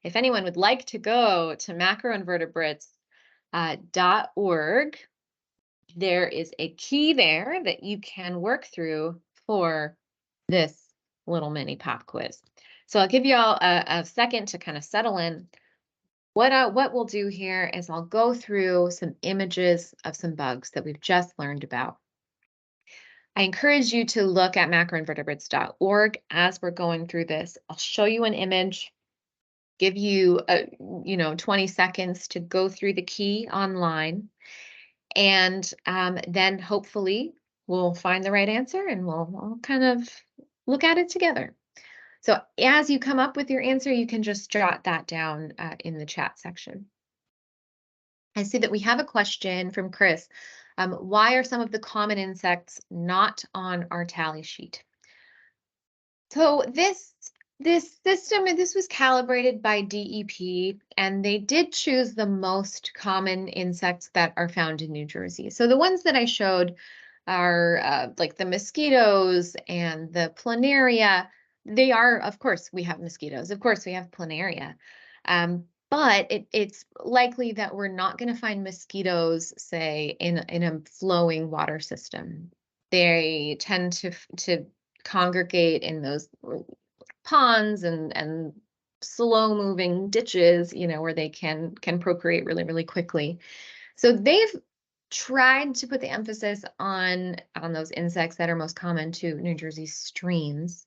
if anyone would like to go to macroinvertebrates.org, there is a key there that you can work through for this little mini pop quiz. So I'll give you all a second to kind of settle in. What we'll do here is I'll go through some images of some bugs that we've just learned about. I encourage you to look at macroinvertebrates.org as we're going through this. I'll show you an image, give you 20 seconds to go through the key online, and then hopefully we'll find the right answer and we'll kind of look at it together. So as you come up with your answer, you can just jot that down in the chat section. I see that we have a question from Chris. Why are some of the common insects not on our tally sheet? So this system, this was calibrated by DEP, and they did choose the most common insects that are found in New Jersey. So the ones that I showed are like the mosquitoes and the planaria. They are, of course, we have mosquitoes. Of course, we have planaria. But it's likely that we're not going to find mosquitoes, say, in a flowing water system. They tend to congregate in those ponds and slow moving ditches, where they can procreate really, really quickly. So they've tried to put the emphasis on those insects that are most common to New Jersey streams.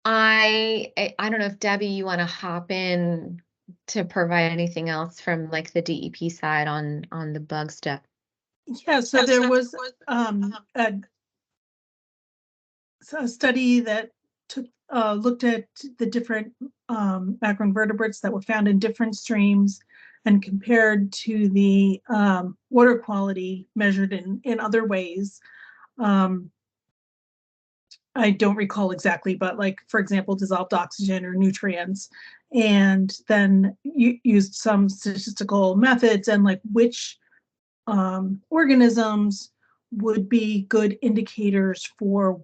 I don't know if Debbie, you want to hop in to provide anything else from like the DEP side on the bug stuff. Yeah, so there was a study that looked at the different macroinvertebrates that were found in different streams and compared to the water quality measured in other ways. I don't recall exactly, but like, for example, dissolved oxygen or nutrients, and then used some statistical methods and like which organisms would be good indicators for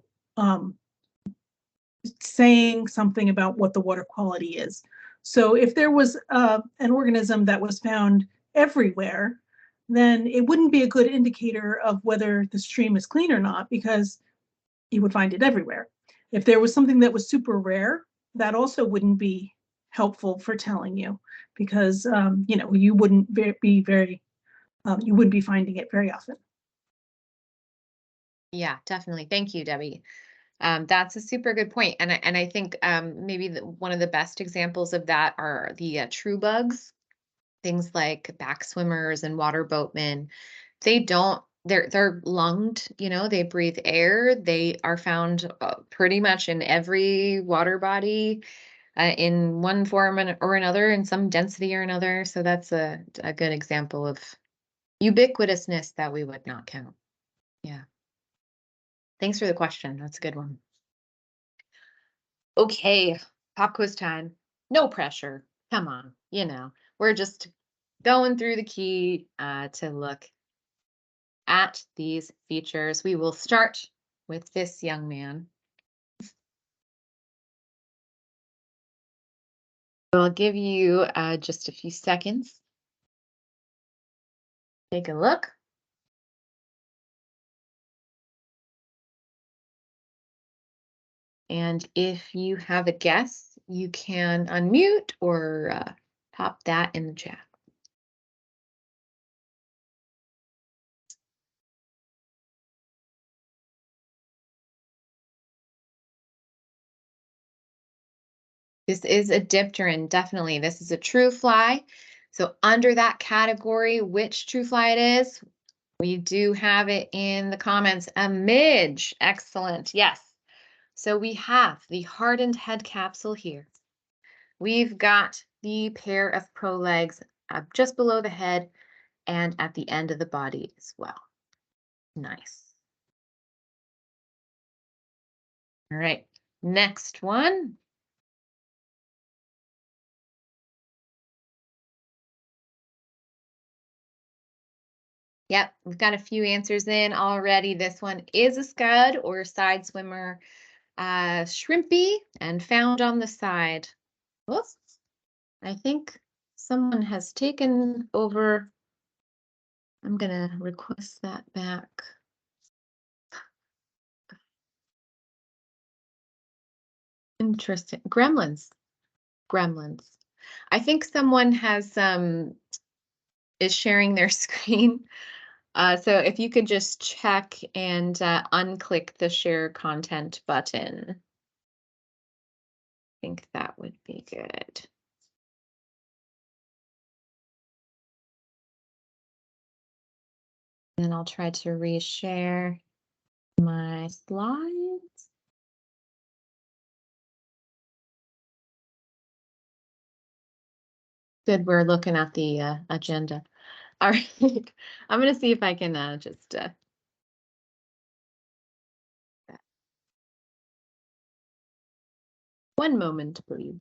saying something about what the water quality is. So if there was an organism that was found everywhere, then it wouldn't be a good indicator of whether the stream is clean or not, because you would find it everywhere. If there was something that was super rare, that also wouldn't be helpful for telling you, because you wouldn't be you wouldn't be finding it very often. Yeah, definitely. Thank you, Debbie. That's a super good point. And I think maybe one of the best examples of that are the true bugs, things like back swimmers and water boatmen. They're lunged, they breathe air. They are found pretty much in every water body in one form or another, in some density or another. So that's a good example of ubiquitousness that we would not count. Yeah. Thanks for the question. That's a good one. Okay, pop quiz time. No pressure. Come on, we're just going through the key to look at these features. We will start with this young man. I'll give you just a few seconds. Take a look. And if you have a guess, you can unmute or pop that in the chat. This is a dipteran, definitely. This is a true fly. So under that category, which true fly it is, we do have it in the comments. A midge. Excellent. Yes. So we have the hardened head capsule here. We've got the pair of prolegs just below the head and at the end of the body as well. Nice. All right. Next one. Yep, we've got a few answers in already. This one is a scud or side swimmer shrimpy and found on the side. Whoops. I think someone has taken over. I'm gonna request that back. Interesting. Gremlins. Gremlins. I think someone has is sharing their screen. So if you could just check and unclick the share content button. I think that would be good. And I'll try to reshare my slides. Good, we're looking at the agenda. All right, I'm going to see if I can just one moment, please.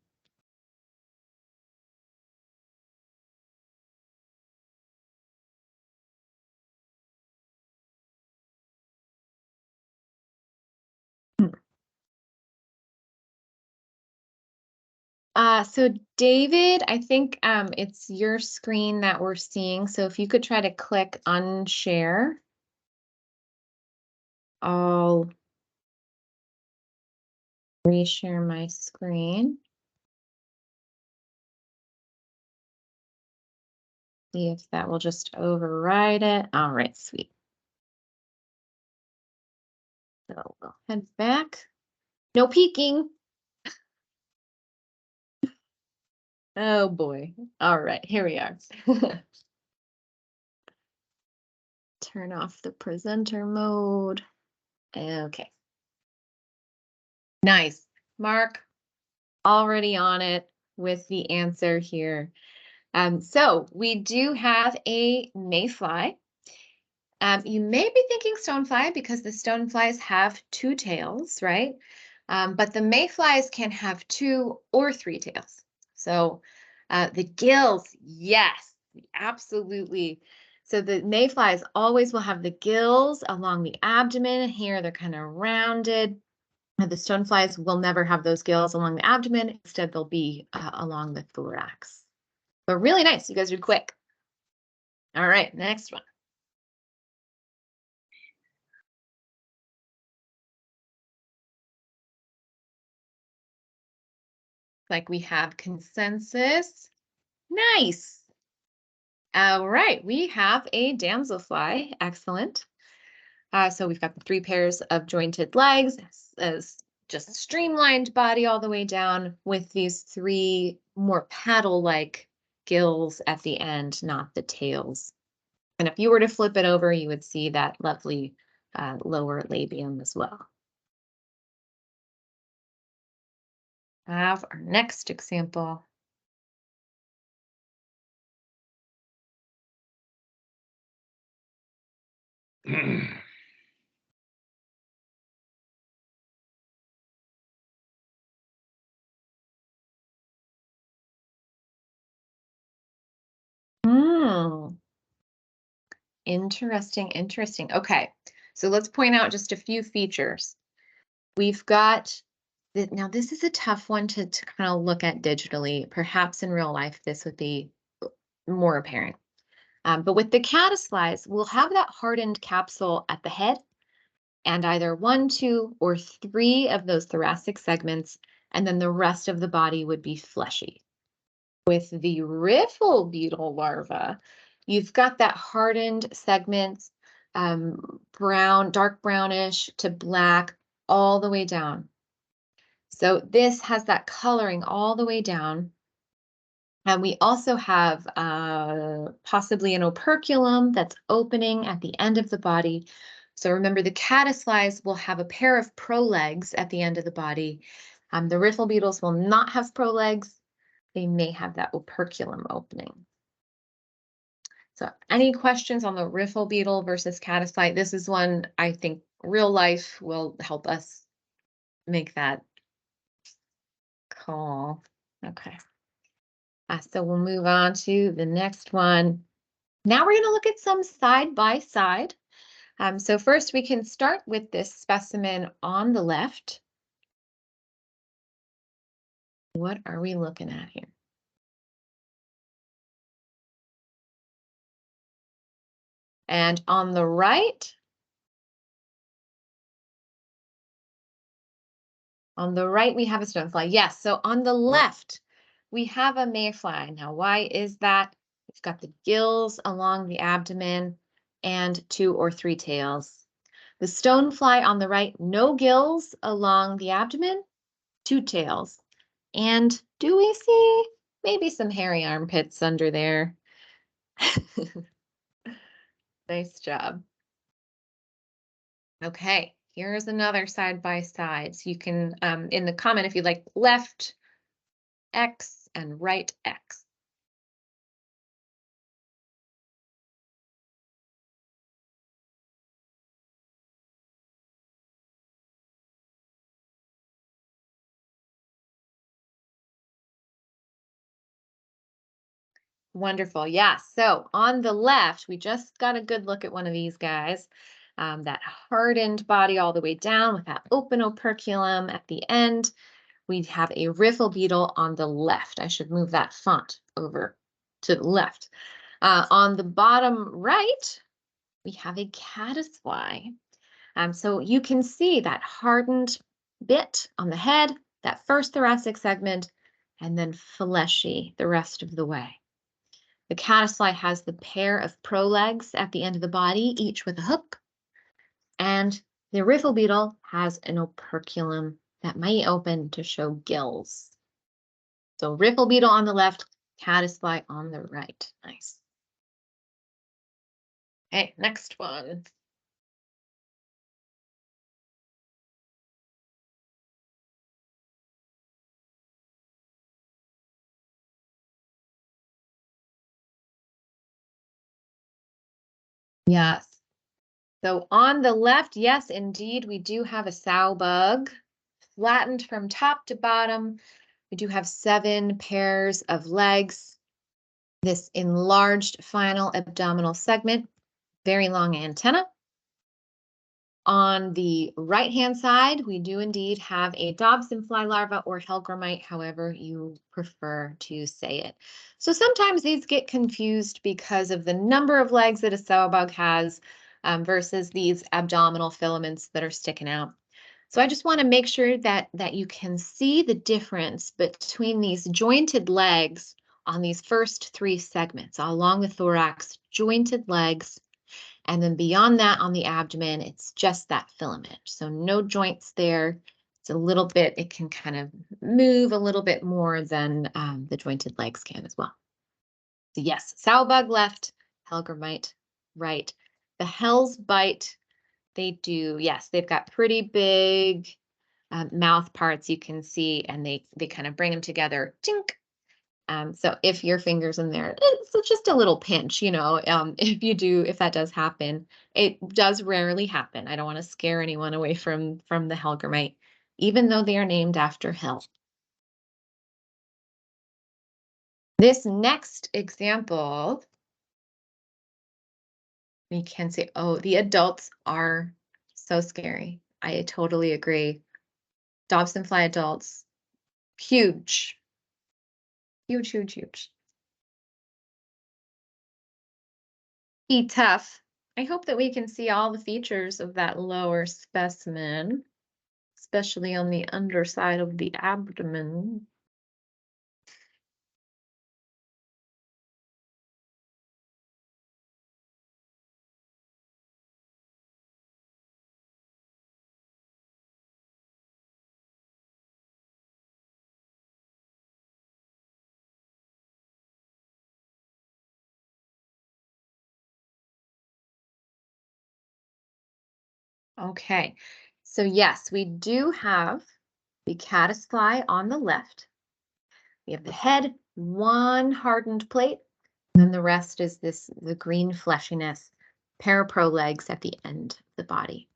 So David, I think it's your screen that we're seeing. So if you could try to click unshare, I'll reshare my screen. See if that will just override it. All right, sweet. So we'll head back. No peeking. Oh boy. All right, here we are. Turn off the presenter mode. Okay. Nice. Mark, already on it with the answer here. So we do have a mayfly. You may be thinking stonefly because the stoneflies have two tails, right? But the mayflies can have two or three tails. So the gills, yes, absolutely. So the mayflies always will have the gills along the abdomen. Here they're kind of rounded. And the stoneflies will never have those gills along the abdomen. Instead, they'll be along the thorax. But really nice. You guys are quick. All right, next one. Like we have consensus. Nice. All right, we have a damselfly. Excellent. So we've got the three pairs of jointed legs, as just streamlined body all the way down with these three more paddle-like gills at the end, not the tails. And if you were to flip it over, you would see that lovely lower labium as well. Have our next example. Interesting, interesting. Okay, so let's point out just a few features. We've got, now this is a tough one to kind of look at digitally. Perhaps in real life, this would be more apparent. But with the caddisflies, we'll have that hardened capsule at the head and either 1, 2, or 3 of those thoracic segments, and then the rest of the body would be fleshy. With the riffle beetle larva, you've got that hardened segment, brown, dark brownish to black, all the way down. So this has that coloring all the way down. And we also have possibly an operculum that's opening at the end of the body. So remember, the caddisflies will have a pair of prolegs at the end of the body. The riffle beetles will not have prolegs. They may have that operculum opening. So any questions on the riffle beetle versus caddisfly? This is one I think real life will help us make that call. Okay. So we'll move on to the next one. Now we're going to look at some side by side. So first we can start with this specimen on the left. What are we looking at here? And on the right, we have a stonefly. Yes, so on the left, we have a mayfly. Now, why is that? It's got the gills along the abdomen and 2 or 3 tails. The stonefly on the right, no gills along the abdomen, 2 tails. And do we see maybe some hairy armpits under there? Nice job. Okay, here's another side by side. So you can, in the comment, if you like, left X and right X. Wonderful. Yeah. So on the left, we just got a good look at one of these guys. That hardened body all the way down with that open operculum at the end. We have a riffle beetle on the left. I should move that font over to the left. On the bottom right, we have a caddisfly. So you can see that hardened bit on the head, that first thoracic segment, and then fleshy the rest of the way. The caddisfly has the pair of prolegs at the end of the body, each with a hook. And the riffle beetle has an operculum that might open to show gills. So riffle beetle on the left, caddisfly on the right. Nice. Okay, next one. Yes. So on the left, yes, indeed, we do have a sow bug, flattened from top to bottom. We do have 7 pairs of legs. This enlarged final abdominal segment, very long antenna. On the right-hand side, we do indeed have a Dobson fly larva or Hellgrammite, however you prefer to say it. So sometimes these get confused because of the number of legs that a sow bug has versus these abdominal filaments that are sticking out. So I just want to make sure that you can see the difference between these jointed legs on these first 3 segments along the thorax, jointed legs. And then beyond that on the abdomen, it's just that filament. So no joints there. It's a little bit, it can kind of move a little bit more than the jointed legs can as well. So yes, sow bug left, Hellgrammite right. The Hell's bite, they do, yes, they've got pretty big mouth parts you can see, and they kind of bring them together, tink. So if your finger's in there, it's just a little pinch, if that does happen, it does rarely happen. I don't want to scare anyone away from the Hellgrammite, even though they are named after Hell. This next example, we can see, oh, the adults are so scary. I totally agree. Dobson fly adults, huge. Huge, huge, huge. Be tough. I hope that we can see all the features of that lower specimen, especially on the underside of the abdomen. Okay, so yes, we do have the caddisfly on the left. We have the head, 1 hardened plate, and then the rest is the green fleshiness, paraprolegs at the end of the body.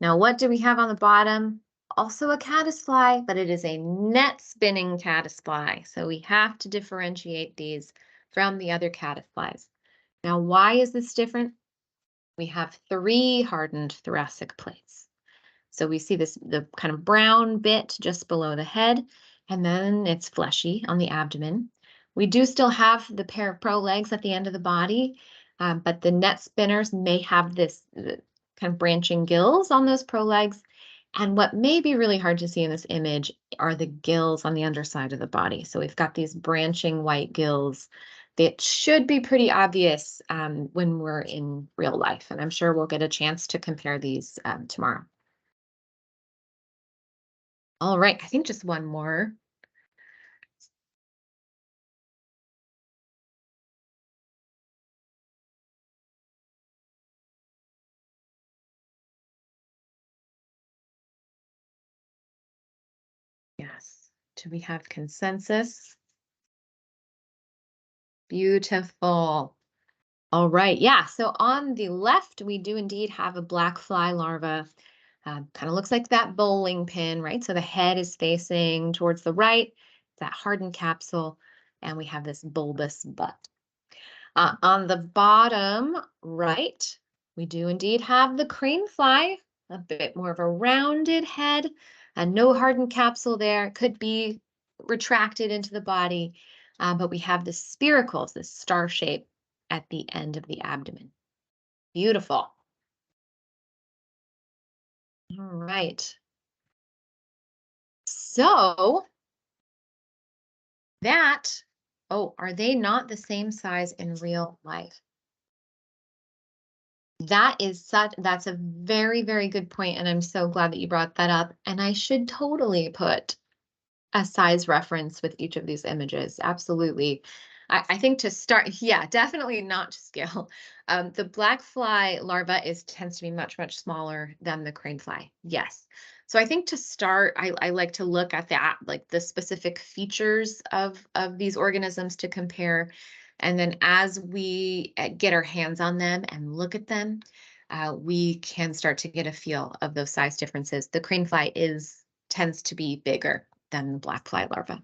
Now, what do we have on the bottom? Also a caddisfly, but it is a net spinning caddisfly. So we have to differentiate these from the other caddisflies. Now, why is this different? We have 3 hardened thoracic plates. So we see the kind of brown bit just below the head, and then it's fleshy on the abdomen. We do still have the pair of prolegs at the end of the body, but the net spinners may have this kind of branching gills on those prolegs. And what may be really hard to see in this image are the gills on the underside of the body. So we've got these branching white gills that should be pretty obvious when we're in real life. And I'm sure we'll get a chance to compare these tomorrow. All right, I think just one more. Yes. Do we have consensus? Beautiful. All right. Yeah. So on the left, we do indeed have a black fly larva. Kind of looks like that bowling pin, right? So the head is facing towards the right, that hardened capsule, and we have this bulbous butt. On the bottom right, we do indeed have the crane fly, a bit more of a rounded head, and no hardened capsule there. Could be retracted into the body, but we have the spiracles, this star shape at the end of the abdomen. Beautiful. All right. So that, oh, are they not the same size in real life? That's a very, very good point, and I'm so glad that you brought that up. And I should totally put a size reference with each of these images. Absolutely. I think to start, yeah, definitely not to scale. The black fly larva tends to be much, much smaller than the crane fly. Yes. So I think to start, I like to look at that, like the specific features of these organisms to compare. And then as we get our hands on them and look at them, we can start to get a feel of those size differences. The crane fly tends to be bigger than the black fly larva.